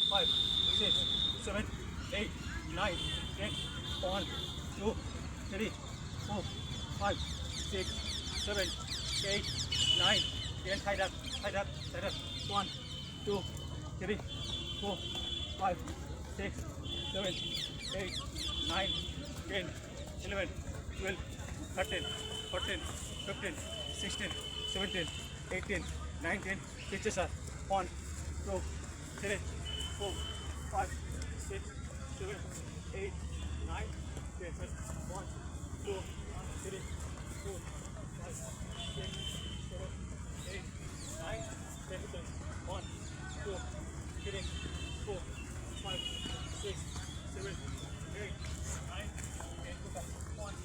5, 6, 7, 8, 9, 10. 1, 2, 3, 4, 5, 6, 7, 8, 9, 10. High up, high up, high up. 1, 2, 3, 4, 5, 6, 7, 8, 9, 10, 11, 12, 13, 14, 15, 16, 17, 18, 19. Pitches are 1, 2, 3, 4, 5, 6, 7, 8, 9, 10. 1, 2, 3, 4, 5, 6, 7, 8, 9, 10. 1, 2, 3, 4, 5, 6, 7, 8, 9, 10. 1,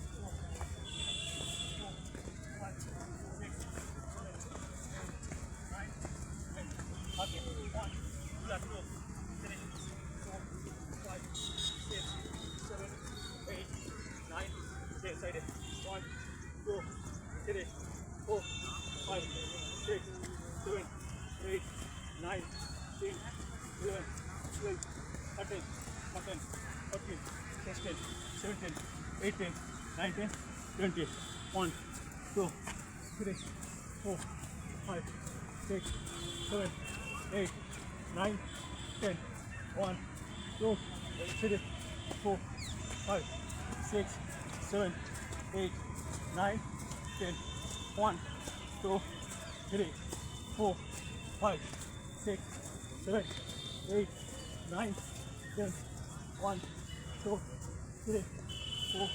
2, 3, 4, 5, 6, 7, 8, 9, 10. Okay. 1, 2, 3, 4, 5, 6, 7, 8, 9, 10. Side. 1, 2, 3, 4, 5, 6, 7, 8, 9, 10, 11, 12, 13, 14, 15, 16, 17, 18, 19, 20. 1, 2, 3, 4, 5, 6, 7, 8, 9, 10. 1, 2, 3, 4, 5, 6, 7, 8, 9, 10. 1, 2, 3, 4, 5, 6, 7, 8, 9, 10. 1, 2, 3, 4,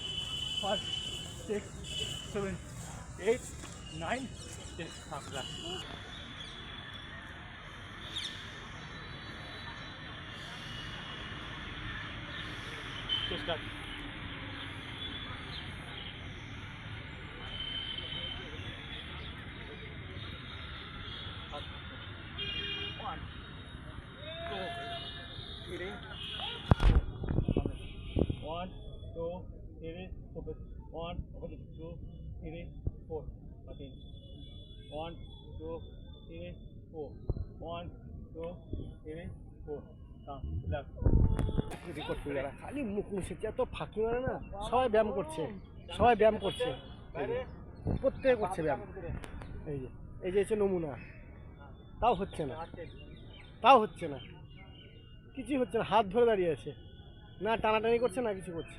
5, 6, 7, 8, 9, 10. Hakla. Start. 1, 2, 3, 4. 1, 2, 3, 4. 1, 2, 3, 4. 13. 1, 2, 3, 4. 1, 2, 3, 4. Left. করছে যারা খালি মুখ মুছেছে এত ফাঁকি মারে না। সবাই ব্যায়াম করছে, সবাই ব্যায়াম করছে, প্রত্যেকে করছে ব্যায়াম। এই যে এই যে হচ্ছে নমুনা, তাও হচ্ছে না, তাও হচ্ছে না, কিছুই হচ্ছে না। হাত ধরে দাঁড়িয়ে আছে, না টানাটানি করছে না কিছু করছে।